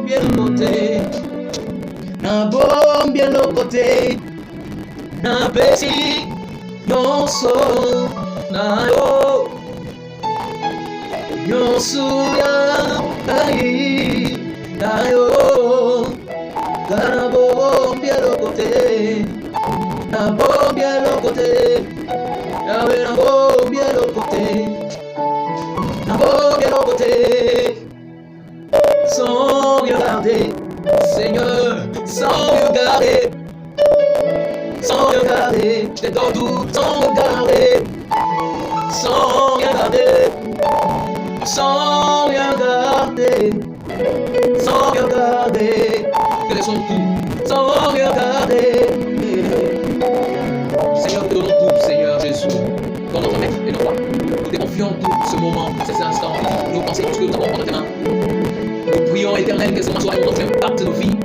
bien le côté, na bon bien le côté, na besi, yonso, na yo, yonso ya, aïe, na yo, na bon bien le côté, na bon bien le côté, na bon bien le côté, na bon bien le côté. Sans regarder, Seigneur, sans regarder, je te donne tout, sans regarder, sans regarder, sans regarder, sans regarder, que laissons tout, sans regarder. Seigneur, nous te donnons tout, Seigneur Jésus, dans notre maître et notre roi. Nous te confions tout ce moment, ces instants, nos pensées, tout ce que nous avons entre tes mains. Nous prions, Éternel, que ce moment soit dans notre impact de nos vies,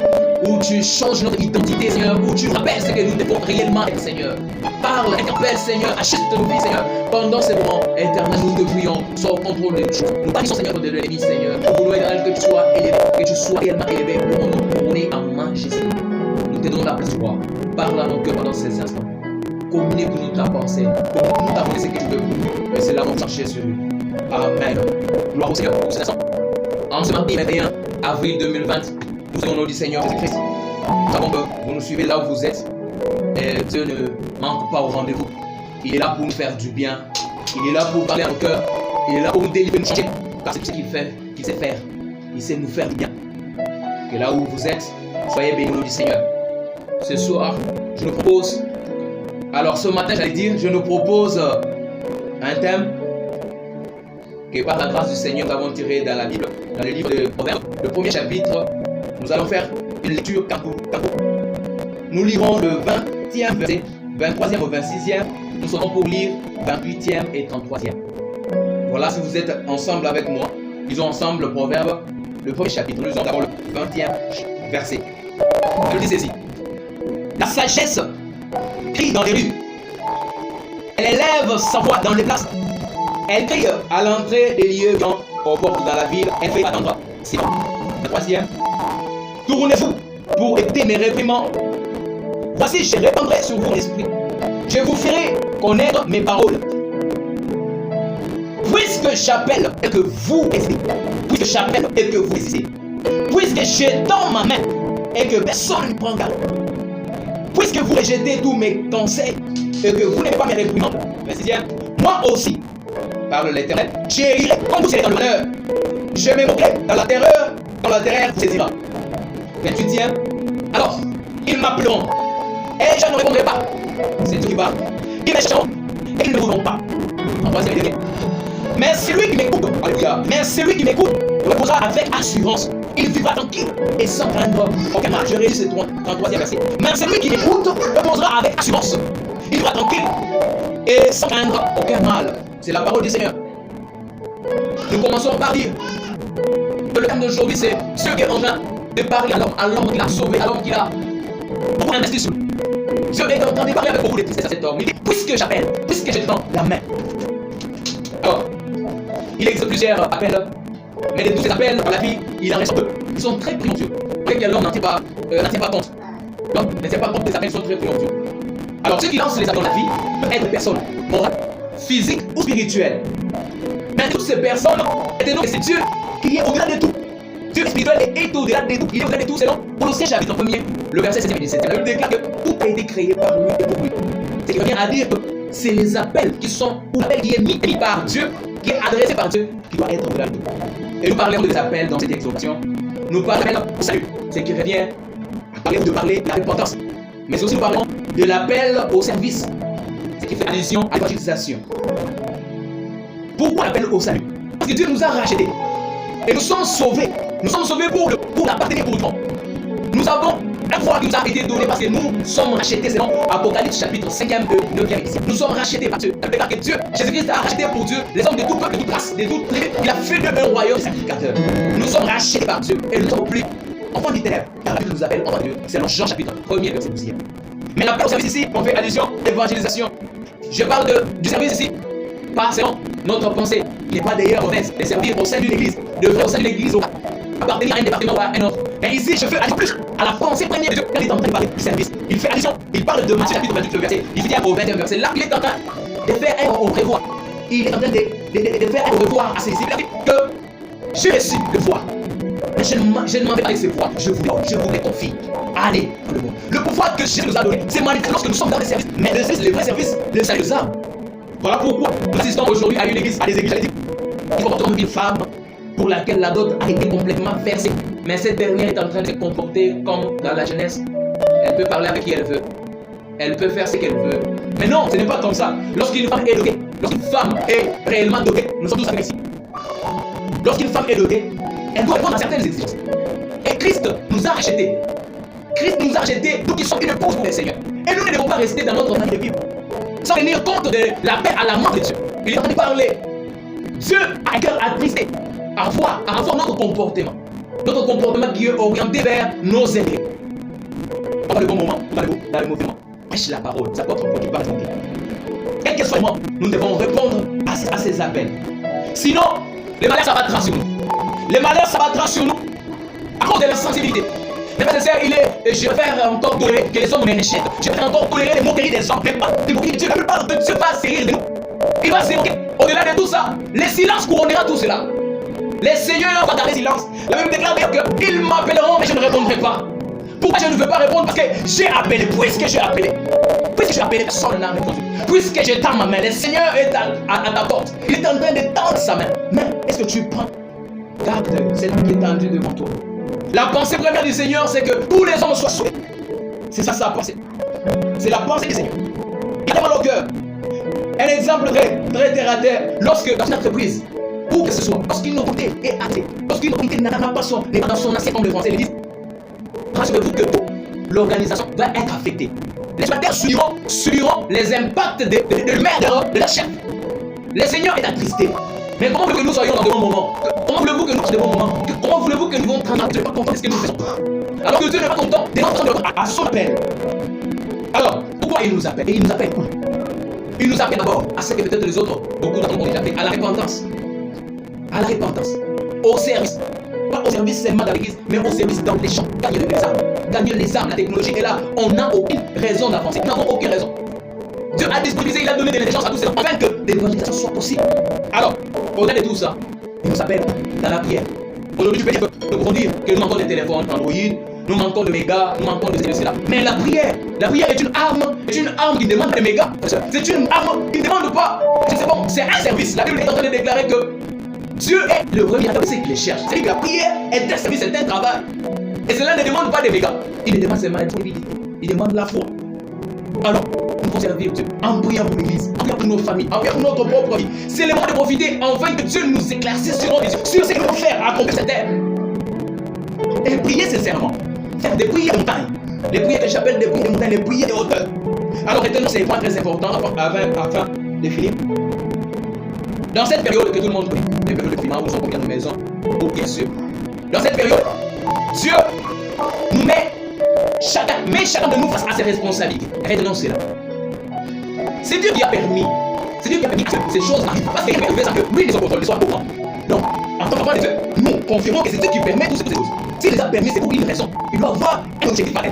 où tu changes notre identité, Seigneur, où tu rappelles ce que nous devons réellement être, Seigneur. Parle, interpelle, Seigneur, achète nos vies, Seigneur. Pendant ces moments, Éternel, nous te prions, sois au contrôle de choses. Nous bannissons, Seigneur, de l'ennemi, Seigneur. Nous voulons, Éternel, que tu sois élevé, que tu sois réellement élevé, pour nous couronner en majesté. Nous te donnons la place du roi. Parle à nos cœurs pendant ces instants. Communique-nous ta pensée, communique-nous ta pensée que tu veux. Et c'est là mon sang Jésus. Amen. Gloire au Seigneur pour cet instant. En ce mardi 21 avril 2020, nous avons au nom du Seigneur Jésus-Christ. Nous savons que vous nous suivez là où vous êtes. Et Dieu ne manque pas au rendez-vous. Il est là pour nous faire du bien. Il est là pour parler à nos cœurs. Il est là pour nous délivrer, nous changer. Car c'est ce qu'il fait, qu'il sait faire. Il sait nous faire du bien. Que là où vous êtes, soyez bénis au nom du Seigneur. Ce soir, je nous propose, alors ce matin j'allais dire, je nous propose un thème que par la grâce du Seigneur nous avons tiré dans la Bible, dans le livre de Proverbes, le premier chapitre. Nous allons faire une lecture capo. Nous lirons le 20e verset, 23e au 26e. Nous serons pour lire 28e et 33e. Voilà, si vous êtes ensemble avec moi, lisons ensemble le Proverbe, le premier chapitre. Nous lisons d'abord le 20e verset. Je dis ceci. La sagesse crie dans les rues. Elle élève sa voix dans les places. Elle crie à l'entrée des lieux grands, aux portes dans la ville. Elle fait attendre. C'est bon. Le troisième. Tournez-vous pour écouter mes réprimandes. Voici, je répandrai sur vous l'esprit. Je vous ferai connaître mes paroles. Puisque j'appelle et que vous hésitez. Puisque j'appelle et que vous hésitez. Puisque j'étends ma main et que personne ne prend garde. Puisque vous rejetez tous mes conseils et que vous n'aimez pas mes réprimandes. Verset 6. Moi aussi, parle l'Éternel, j'hérirai comme vous serez dans le bonheur. Je me moquerai dans la terreur vous saisira. 28e. Alors, ils m'appelleront et je ne répondrai pas. C'est tout qui parle. Ils m'échoueront et ils ne voudront pas. En troisième et dernier. Mais celui qui m'écoute, alléluia, mais celui qui m'écoute reposera avec assurance. Il vivra tranquille et sans craindre aucun mal. Je rélis ce 33e verset. Mais celui qui m'écoute reposera avec assurance. Il vivra tranquille et sans craindre aucun mal. C'est la parole du Seigneur. Nous commençons par dire que le thème d'aujourd'hui, c'est ce qui est en train de parler à l'homme qu'il a sauvé, à l'homme qu'il a beaucoup investi sur lui. Dieu est en train de parler avec beaucoup de tristesse à cet homme. Il dit, puisque j'appelle, puisque je tends la main. Alors, il existe plusieurs appels, mais de tous ces appels dans la vie, il en reste peu. Ils sont très présomptueux. Peut-être que l'homme n'en tient pas compte. L'homme ne tient pas compte des appels, ils sont très présomptueux. Alors, ceux qui lancent les appels dans la vie peuvent être des personnes morales, physiques ou spirituelles. Mais toutes ces personnes, étant que c'est Dieu qui est au-delà de tout. Dieu spirituel est au-delà de tout. Il est au-delà de tout selon Colossiens chapitre 1er, le verset 16 et 17. Il déclare que tout a été créé par lui et pour lui. Ce qui revient à dire que c'est les appels qui sont, ou l'appel qui est mis par Dieu, qui est adressé par Dieu, qui doit être au-delà de tout. Et nous parlons des appels dans cette exhortation. Nous parlons au salut, ce qui revient à parler de la repentance. Mais aussi nous parlons de l'appel au service, ce qui fait allusion à l'évangélisation. Pourquoi l'appel au salut? Parce que Dieu nous a rachetés. Et nous sommes sauvés. Nous sommes sauvés pour appartenir pour nous. Nous avons la foi qui nous a été donnée parce que nous sommes rachetés selon Apocalypse chapitre 5e de 9e ici. Nous sommes rachetés par Dieu. Que Dieu, Jésus-Christ a racheté pour Dieu les hommes de tout peuple, de toute race, de toute tribu. Il a fait de un royaume sacrificateur. Nous sommes rachetés par Dieu et nous ne sommes plus enfants du ténèbre. Car la Bible nous appelle enfants de Dieu. C'est dans Jean chapitre 1er verset 12e. Mais l'appel au service ici, on fait allusion à l'évangélisation. Je parle du service ici, pas selon notre pensée. Il n'est pas d'ailleurs honnête de servir au sein d'une église, de faire au sein d'une église appartenir à un département ou à un autre. Mais ici, je fais allusion plus à la pensée première de Dieu quand il est en train de parler du service. Il fait allusion, il parle de Matthieu chapitre 28, le verset. Il dit au 21 verset, là, il est en train de faire un au revoir. Il est en train de faire un au revoir à ses disciples. Il a dit que j'ai reçu de voix. Mais je ne m'en vais pas avec ces voix. Je vous les confie. Allez dans le monde. Le pouvoir que Jésus nous a donné, c'est manifesté lorsque nous sommes dans les services. Mais le vrai service, le salut des âmes. Voilà pourquoi nous assistons aujourd'hui à une église, à des églises. Il faut comme une femme pour laquelle la dot a été complètement versée. Mais cette dernière est en train de se comporter comme dans la jeunesse. Elle peut parler avec qui elle veut. Elle peut faire ce qu'elle veut. Mais non, ce n'est pas comme ça. Lorsqu'une femme est dotée, lorsqu'une femme est réellement dotée, nous sommes tous avec ici. Lorsqu'une femme est dotée, elle doit répondre à certaines exigences. Et Christ nous a rachetés. Christ nous a rachetés, nous qui sommes une épouse pour le Seigneur. Et nous ne devons pas rester dans notre manière de vivre sans tenir compte de l'appel à la mort de Dieu. Il est en train de parler. Dieu a un cœur attristé à voir notre comportement. Notre comportement qui est orienté vers nos intérêts. Pas dans le bon moment, ou dans le mauvais moment. Prêche la parole, c'est votre propre qui parle. Quel que soit le moment, nous devons répondre à ces appels. Sinon, les malheurs s'abattront sur nous. Les malheurs s'abattront sur nous à cause de la sensibilité. Mais frères et sœurs, je vais encore tolérer que les hommes me rejettent. Je vais encore tolérer les moqueries des hommes, mais pas les moqueries de Dieu. La plupart de Dieu va se rire de nous. Il va se moquer. Au-delà de tout ça, le silence couronnera tout cela. Les seigneurs vont garder silence. La Bible déclare qu'ils m'appelleront, mais je ne répondrai pas. Pourquoi je ne veux pas répondre? Parce que j'ai appelé. Puisque j'ai appelé, personne n'a répondu. Puisque j'ai tends ma main, le Seigneur est à ta porte. Il est en train de tendre sa main. Mais est-ce que tu prends garde celle qui est tendue devant toi? La pensée première du Seigneur, c'est que tous les hommes soient sauvés. C'est ça sa pensée. C'est la pensée du Seigneur. Il a dans le cœur. Un exemple très terre à terre. Lorsque dans une entreprise, où que ce soit, lorsqu'une autorité est athée, lorsqu'une autorité n'a pas dans son assiette, comme le français le dit, rassurez-vous que l'organisation va être affectée. Les exploiteurs subiront les impacts de merde de la chef. Le Seigneur est attristé. Mais comment voulez-vous que nous soyons dans de bons moments? Comment voulez-vous que nous soyons dans de bons moments? Comment voulez-vous que nous vont prendre? Dieu n'est pas content de ce que nous faisons. Alors que Dieu n'est pas content de notre à son appel. Alors, pourquoi il nous appelle? Et il nous appelle quoi? Il nous appelle d'abord à ce que peut-être les autres, beaucoup d'entre nous ont déjà fait, à la repentance. À la repentance. Au service. Pas au service seulement dans l'église, mais au service dans les champs. Gagner les âmes. Gagner les âmes, la technologie est là. On n'a aucune raison d'avancer. Nous n'avons aucune raison. Dieu a disponibilisé, il a donné des intelligences à tous ces gens afin que l'évangélisation soit possible. Alors, au-delà de tout ça, il nous appelle dans la prière. Aujourd'hui, nous pouvons dire que nous manquons de téléphones Android, nous manquons de mégas, nous manquons de cela. Mais la prière est une arme qui demande des mégas. C'est une arme qui ne demande pas. C'est bon, c'est un service. La Bible est en train de déclarer que Dieu est le remédiateur de ceux qui les cherchent. C'est-à-dire que la prière est un service, c'est un travail. Et cela ne demande pas des mégas. Il demande seulement la disponibilité. Il demande la foi. Alors, nous devons servir Dieu en priant pour l'église, en priant pour nos familles, en priant pour notre propre vie. C'est le moment de profiter enfin que Dieu nous éclaircisse sur nos vies, sur ce qu'il veut faire à accomplir cette terre. Et prier sincèrement. Faire des prières de montagne. Les prières que j'appelle des prières de montagne, les prières de hauteur. Alors, retenons ces points très importants afin de finir. Dans cette période que tout le monde connaît, les périodes de confinement, où nous sommes combien de maisons, ou bien sûr. Dans cette période, Dieu nous met chacun de nous face à ses responsabilités. Retenons cela. C'est Dieu qui a permis. C'est Dieu qui a permis que ces choses arrivent. Parce qu'il veut que lui, il soit contrôle, il soit au courant. Donc, en tant que Dieu, nous confirmons que c'est Dieu qui permet toutes ces choses. S'il les a permis, c'est pour une raison. Il doit avoir un objectif pareil.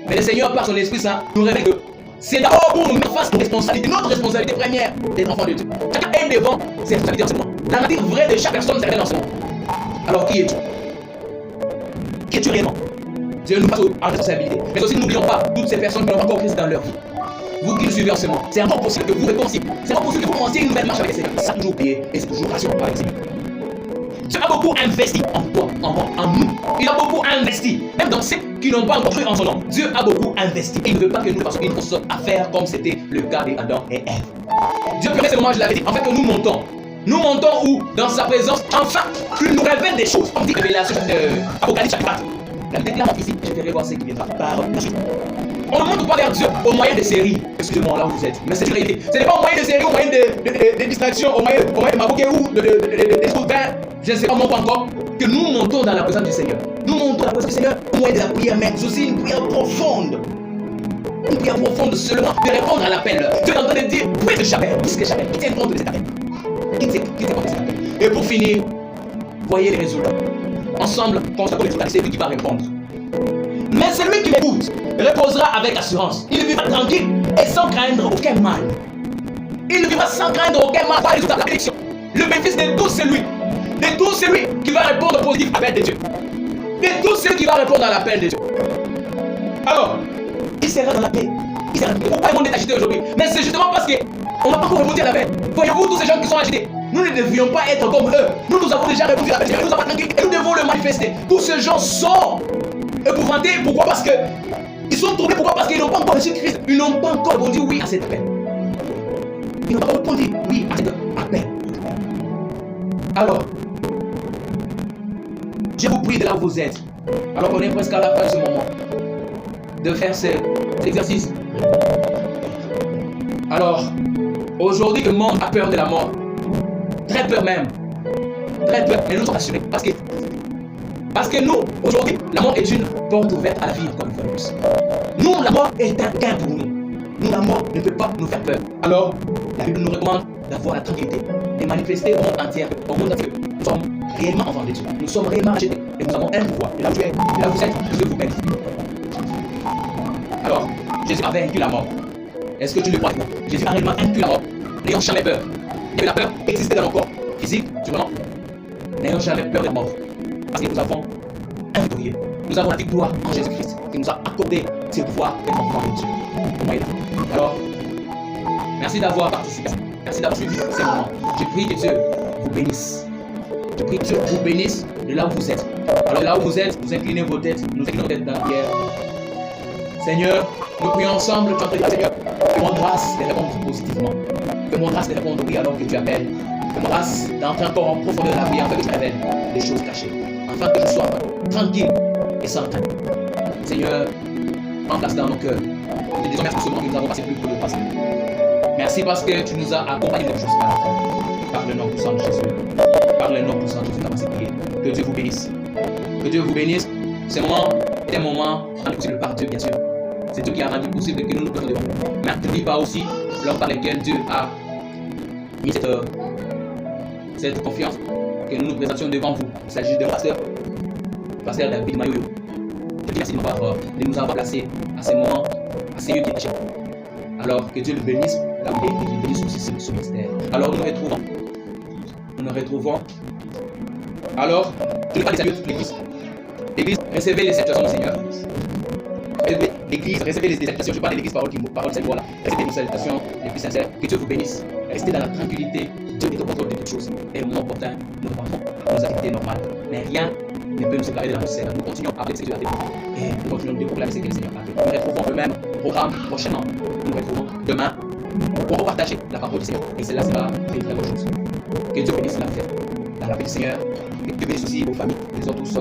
Mais le Seigneur, par son Esprit Saint, nous révèle que c'est d'abord pour nous mettre face aux responsabilités, notre responsabilité première des enfants de Dieu. Chacun est devant ses responsabilités en ce moment. La nature vraie de chaque personne s'est révélée en ce moment. Alors, qui es-tu? Qui es-tu réellement? Dieu nous passe en responsabilité. Mais aussi, n'oublions pas toutes ces personnes qui n'ont pas encore Christ dans leur vie. Vous qui nous suivez en ce moment, c'est encore possible que vous réconciliez. C'est encore possible que vous commenciez une nouvelle marche avec le Seigneur. Ça a toujours payé et c'est toujours rassurant avec le Seigneur. Dieu a beaucoup investi en toi, en moi, en nous. Il a beaucoup investi, même dans ceux qui n'ont pas encore cru en son nom. Dieu a beaucoup investi. Il ne veut pas que nous fassions une grosse affaire comme c'était le cas d'Adam et Ève. Dieu permet ce moment, je l'avais dit, en fait que nous montons. Nous montons où? Dans sa présence, enfin, qu'il nous révèle des choses. On dit Révélation, Apocalypse chapitre 4. La Bible déclare ici, je vais voir ce qui viendra par la suite. On ne montre pas vers Dieu au moyen de séries. Excusez-moi, là où vous êtes. Mais c'est une réalité. Ce n'est pas au moyen de séries, au moyen de distractions, au moyen de mabouké ou de scrutins, je ne sais pas moi encore, que nous montons dans la présence du Seigneur. Nous montons dans la présence du Seigneur au moyen de la prière, mais aussi une prière profonde. Une prière profonde seulement de répondre à l'appel. Dieu est en train de dire, puisque j'appelle, qui tient compte de cet appel. Qui tient compte de cet appel. Et pour finir, voyez les résultats. ensemble constatons les journalistes, c'est lui qui va répondre. Mais celui qui m'écoute reposera avec assurance. Il vivra tranquille et sans craindre aucun mal. Il vivra sans craindre aucun mal. Par la bénédiction. Le bénéfice de tout celui qui va répondre positif à l'appel de Dieu. De tout celui qui va répondre à l'appel de Dieu. Alors, il sera dans la paix. Il sera dans la paix. Pourquoi le monde est agité aujourd'hui? Mais c'est justement parce qu'on n'a pas encore répondu à l'appel. Voyez-vous tous ces gens qui sont agités? Nous ne devions pas être comme eux. Nous avons déjà répondu à l'appel. Nous avons tranquille et nous devons le manifester. Tous ces gens sont épouvantés. Pourquoi? Parce que ils sont troublés. Pourquoi? Parce qu'ils n'ont pas encore reçu Christ. Ils n'ont pas encore répondu oui à cet appel. Ils n'ont pas répondu oui à cet appel. Alors, je vous prie de là où vous êtes, alors qu'on est presque à la fin de ce moment, de faire cet exercice. Alors, aujourd'hui, le monde a peur de la mort. Très peur même. Très peur. Mais nous sommes assurés. Parce que nous, aujourd'hui, la mort est une porte ouverte à la vie, encore une fois de plus. Nous, la mort est un gain pour nous. Nous, la mort ne peut pas nous faire peur. Alors, la Bible nous recommande d'avoir la tranquillité, de manifester au monde entier, nous sommes réellement enfants de Dieu. Nous sommes réellement achetés et nous avons un pouvoir. Et là où tu es, et là où vous êtes, Dieu vous bénisse. Alors, Jésus a vaincu la mort. Est-ce que tu le crois? Jésus a réellement vaincu la mort. N'ayons jamais peur. Et la peur existait dans nos corps physique, sûrement. N'ayons jamais peur de la mort. Parce que nous avons un victorieux. Nous avons la victoire en Jésus-Christ qui nous a accordé ce pouvoir d'être enfants de Dieu. Alors, merci d'avoir participé. Merci d'avoir suivi ces moments. Je prie que Dieu vous bénisse. Je prie que Dieu vous bénisse de là où vous êtes. Alors là où vous êtes, vous inclinez vos têtes, nous inclinons nos têtes dans la prière. Seigneur, nous prions ensemble, tu entends, Seigneur, fais-moi grâce de répondre positivement. Fais-moi grâce de répondre oui alors que tu appelles. Fais-moi grâce d'entrer encore en profondeur de la prière afin que tu révèles les choses cachées. Afin que je sois tranquille et sans crainte. Seigneur, prends place dans nos cœurs. Nous te disons merci pour ce moment que nous avons passé plus que le passé. Merci parce que tu nous as accompagnés de choses à la fin. Par le nom puissant de Jésus. Par le nom puissant de Jésus, dans ces prières. Que Dieu vous bénisse. Que Dieu vous bénisse. Ce moment est un moment rendu possible par Dieu, bien sûr. C'est Dieu qui a rendu possible que nous nous connaissions devant nous. Mais n'oublie pas aussi l'heure par laquelle Dieu a mis cette confiance que nous nous présentions devant vous. Il s'agit de pasteur David Mayoyo. Je dis merci de nous avoir placés à ces moments, à ces lieux qui étaient. Alors que Dieu le bénisse, là où il est, qu'il bénisse aussi ce ministère. Alors nous nous retrouvons. Alors, je ne vais pas les saluer toute l'église. L'église, recevez les salutations du Seigneur. L'église, recevez les salutations. Je parle de l'église, parole cette voix-là. Recevez les salutations les plus sincères. Que Dieu vous bénisse. Restez dans la tranquillité. Dieu est au contrôle de toutes choses. Et au moment opportun, nous reprendrons nos activités normales. Mais rien ne peut nous séparer de la mystère. Nous continuons à parler de sécurité. Et nous continuons de proclamer ce que le Seigneur a fait. Nous retrouvons le même programme prochainement. Nous nous retrouvons demain pour repartager la parole du Seigneur. Et cela sera une très bonne chose. Que Dieu bénisse la fête dans la paix du Seigneur. Et que Dieu bénisse aussi vos familles, les autres tous.